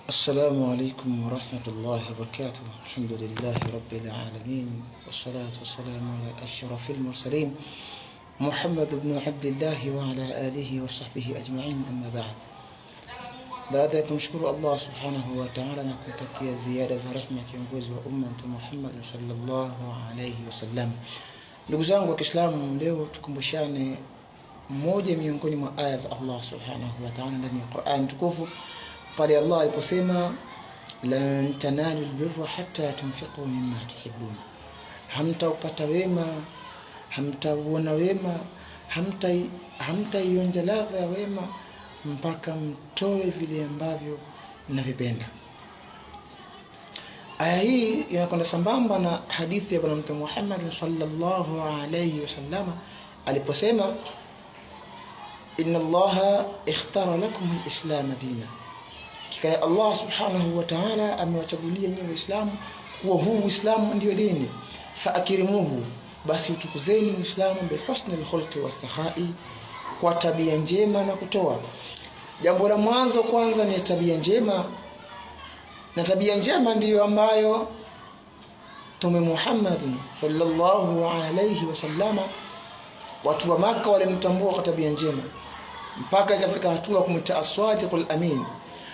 السلام عليكم ورحمة الله وبركاته. الحمد لله رب العالمين، والصلاة والسلام على أشرف المرسلين محمد بن عبد الله وعلى آله وصحبه أجمعين. أما بعد، baada ya kumshukuru Allah subhanahu wa ta'ala na kumtakia ziada za rehema kiongozi wa umma Muhammad sallallahu alayhi wasallam, ndugu zangu wa Kiislamu, leo tukumbushane moja miongoni mwa aya za Allah subhanahu wa ta'ala ndani ya Qur'an tukufu, pale Allah aliposema lan tanalu albirra hatta tunfiqu mimma tuhibbun, hamtaupata wema, hamtauona wema, hamtaionja ladha ya wema mpaka mtoe vile ambavyo mnavipenda. Aya hii inakwenda sambamba na hadithi ya Bwana Mtume Muhammad sallallahu alayhi wasallam aliposema inna Allaha ikhtara lakum al-islam dina, kika Allah subhanahu wa ta'ala amewachagulia nyinyi Waislamu kuwa huu Uislamu ndio dini. Fa akirimuhu, basi utukuzeni Uislamu bi husni al-khulqi was-sakhai, kwa tabia njema na kutoa. Jambo la mwanzo kwanza ni tabia njema, na tabia njema ndiyo ambayo Mtume Muhammad sallallahu alayhi wasallama watu wa Makka walimtambua kwa tabia njema mpaka ikafika hatua kumta as-sadiqul amin.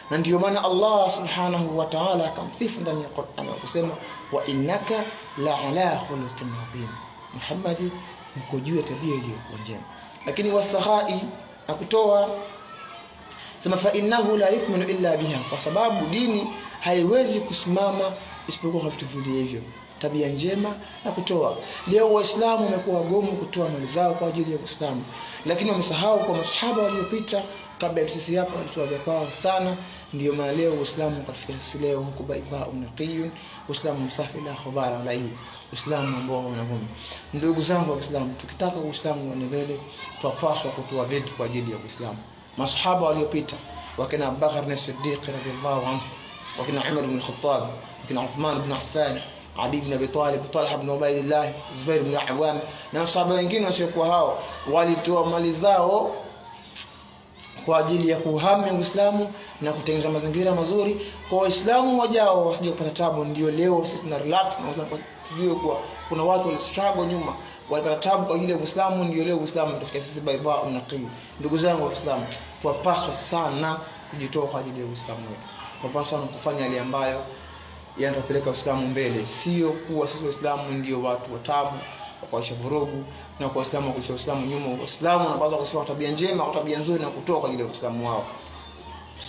Na ndiyo maana Allah subhanahu wa ta'ala akamsifu ndani ya Qur'an akisema wa innaka la ala khuluqin adhim, Muhammad uko juu ya tabia iliyokuwa njema. Lakini wasahai na kutoa, sema fa innahu la yukmilu illa biha, kwa sababu dini haiwezi kusimama isipokuwa kwa vitu vile hivyo, tabia njema na kutoa. Leo Waislamu wamekuwa wagumu kutoa mali zao kwa ajili ya Uislamu, lakini wamesahau kwa masahaba waliopita kabla ya sisi hapa walitoa vya kwao sana. Ndio maana leo Uislamu ukafika sisi leo huko baidha unaqiyun, Uislamu msafi la khabara alai, Uislamu ambao unavuma. Ndugu zangu wa Uislamu, tukitaka Uislamu uende mbele tunapaswa kutoa vitu kwa ajili ya Uislamu. Masahaba waliopita wakina Abubakar as-Siddiq radhiyallahu anhu, wakina Umar ibn al-Khattab, wakina Uthman ibn Affan, Ali ibn Abi Talib, Talha ibn Ubaydillah, Zubair ibn Awwam na masahaba wengine wasiokuwa hao walitoa mali zao kwa ajili ya kuhami Uislamu na kutengeneza mazingira mazuri kwa Waislamu wajao wasije kupata tabu. Ndio leo sisi tuna relax na tujue kuwa kuna watu wali struggle nyuma walipata tabu kwa ajili ya Uislamu. Ndio leo Uislamu tufikia sisi baidha unaqi. Ndugu zangu wa Uislamu, tunapaswa sana kujitoa kwa ajili ya Uislamu wetu, tunapaswa kufanya yale ambayo yanatupeleka Uislamu mbele, sio kuwa sisi Waislamu ndio watu wa tabu kwa vurugu na kwa Uislamu kuisha Uislamu nyuma. Uislamu unapaswa kusiwa tabia njema, tabia nzuri na kutoa kwa ajili ya Uislamu wao.